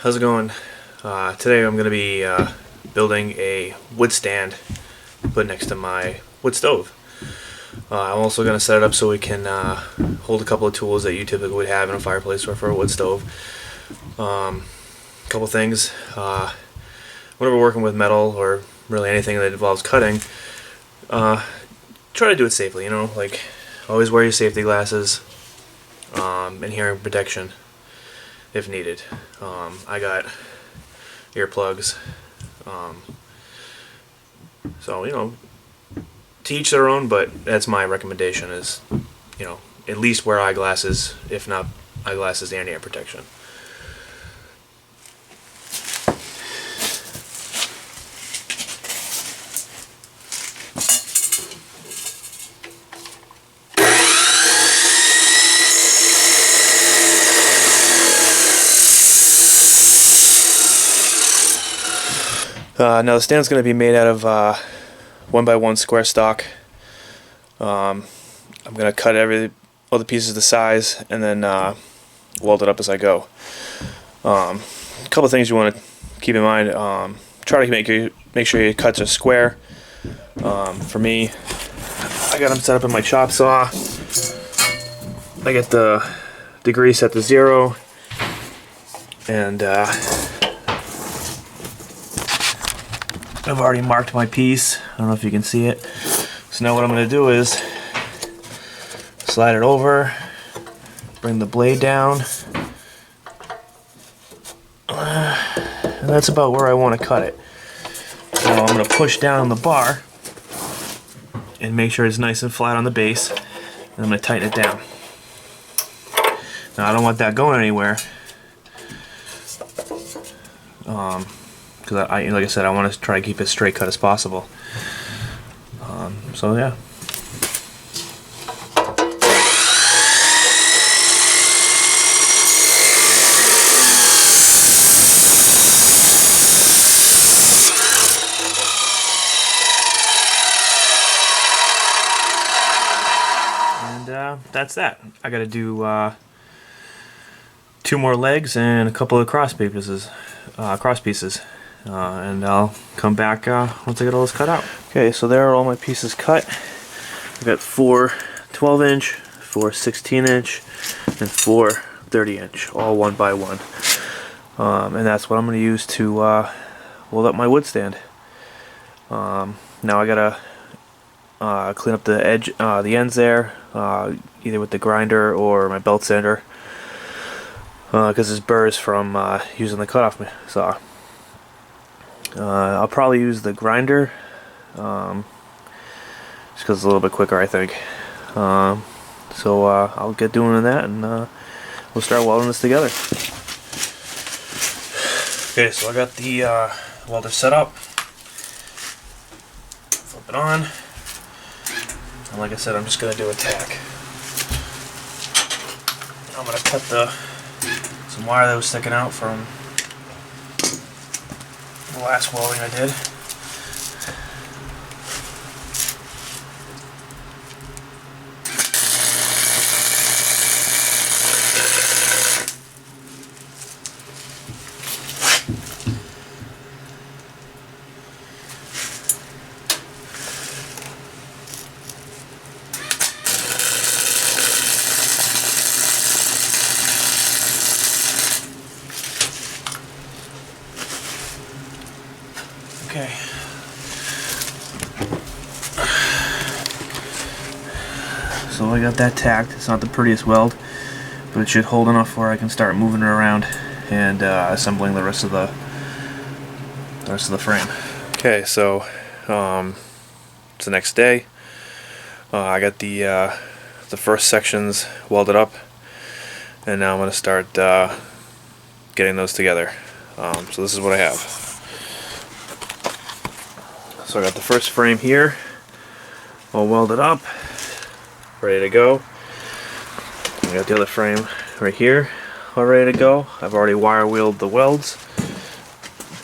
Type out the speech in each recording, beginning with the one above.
how's it going? Today I'm going to be building a wood stand to put next to my wood stove. I'm also going to set it up so we can hold a couple of tools that you typically would have in a fireplace or for a wood stove. A couple things. Whenever working with metal or really anything that involves cutting, try to do it safely, like always wear your safety glasses and hearing protection if needed. I got earplugs, so to each their own, but that's my recommendation is, at least wear eyeglasses, if not eyeglasses and ear protection. Now the stand's going to be made out of 1x1 square stock. I'm going to cut all the pieces to size and then weld it up as I go. A couple of things you want to keep in mind. Try to make sure your cuts are square. For me, I got them set up in my chop saw. I get the degree set to 0, and I've already marked my piece. I don't know if you can see it. So now what I'm going to do is slide it over, bring the blade down, and that's about where I want to cut it. So I'm going to push down on the bar and make sure it's nice and flat on the base, and I'm going to tighten it down. Now I don't want that going anywhere. Because like I said, I want to try to keep it straight cut as possible. So yeah. And that's that. I got to do 2 more legs and a couple of cross pieces. And I'll come back once I get all this cut out. Okay, so there are all my pieces cut. I've got 4 12-inch, 4 16-inch, and 4 30-inch, all 1x1. And that's what I'm going to use to weld up my wood stand. Now I gotta clean up the edge, the ends there, either with the grinder or my belt sander, because there's burrs from using the cutoff saw. I'll probably use the grinder, just because it's a little bit quicker, I think. So I'll get doing that, and we'll start welding this together. Okay, so I got the welder set up. Flip it on, and like I said, I'm just going to do a tack. I'm going to cut some wire that was sticking out from the last welding I did. Okay. So I got that tacked. It's not the prettiest weld, but it should hold enough where I can start moving it around and assembling the rest of the frame. Okay, so it's the next day. I got the first sections welded up, and now I'm going to start getting those together. So this is what I have. So I got the first frame here, all welded up, ready to go. I got the other frame right here, all ready to go. I've already wire wheeled the welds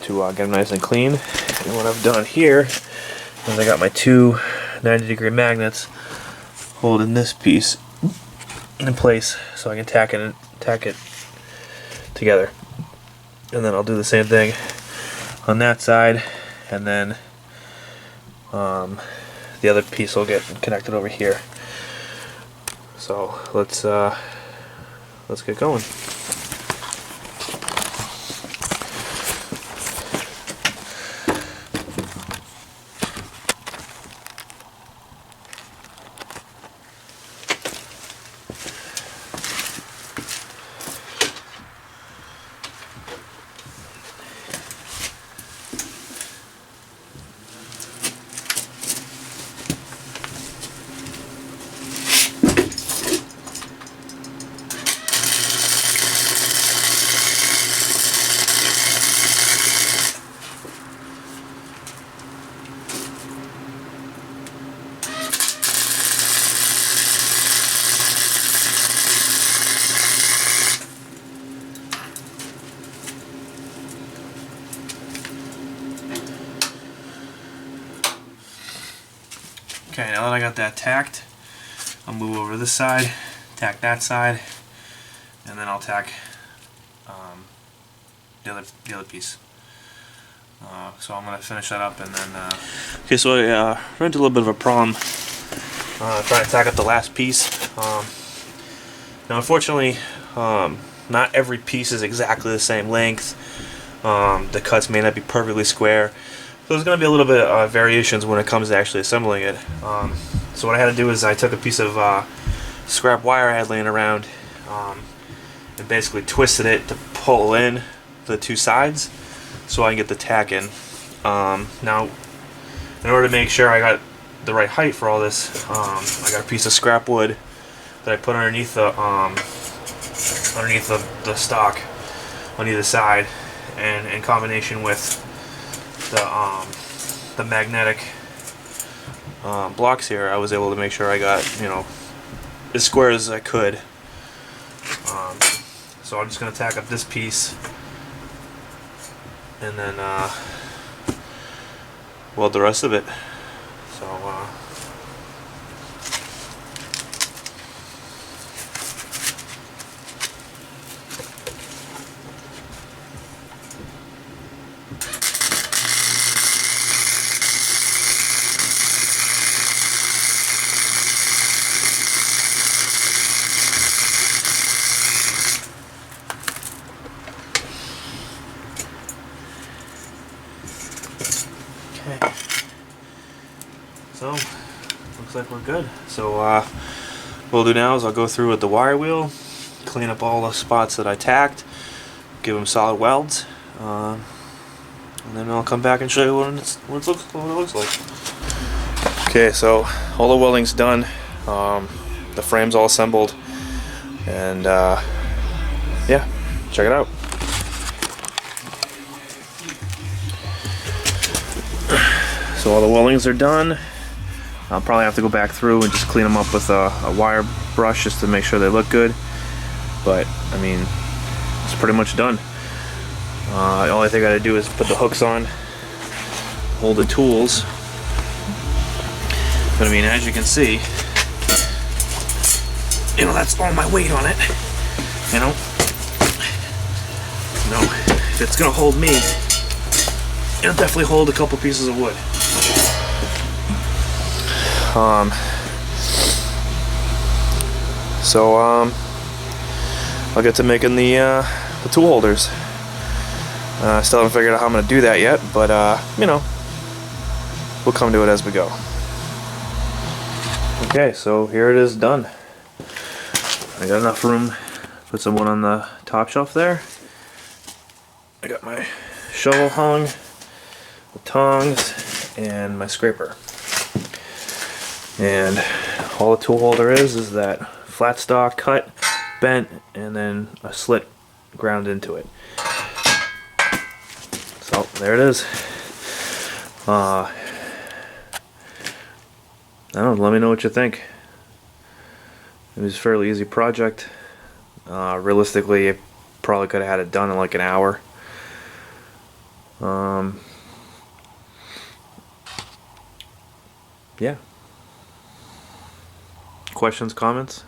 to get them nice and clean. And what I've done here is I got my 2 90-degree magnets holding this piece in place so I can tack it together. and then I'll do the same thing on that side, and then the other piece will get connected over here. So let's get going. Okay, now that I got that tacked, I'll move over to this side, tack that side, and then I'll tack the other piece. So I'm gonna finish that up, and then. Okay, so I ran into a little bit of a problem trying to tack up the last piece. Now, unfortunately, not every piece is exactly the same length. The cuts may not be perfectly square. So there's going to be a little bit of variations when it comes to actually assembling it. So what I had to do is I took a piece of scrap wire I had laying around and basically twisted it to pull in the two sides so I can get the tack in. Now, in order to make sure I got the right height for all this, I got a piece of scrap wood that I put underneath the stock on either side, and in combination with the magnetic blocks here, I was able to make sure I got, as square as I could. So I'm just going to tack up this piece and then weld the rest of it. So okay. So looks like we're good. So what we'll do now is I'll go through with the wire wheel, clean up all the spots that I tacked, give them solid welds, and then I'll come back and show you what it looks like. Okay, so all the welding's done. The frame's all assembled, and yeah, check it out. So all the weldings are done. I'll probably have to go back through and just clean them up with a wire brush just to make sure they look good. But I mean, it's pretty much done. The only thing I gotta do is put the hooks on, hold the tools. But I mean, as you can see, that's all my weight on it. If it's gonna hold me, it'll definitely hold a couple pieces of wood. So I'll get to making the tool holders. I still haven't figured out how I'm going to do that yet, but we'll come to it as we go. Okay, so here it is done. I got enough room to put some wood on the top shelf there. I got my shovel hung, the tongs, and my scraper. And all the tool holder is that flat stock cut, bent, and then a slit ground into it. So there it is. I don't know, let me know what you think. It was a fairly easy project. Realistically, I probably could have had it done in like an hour. Yeah. Questions, comments?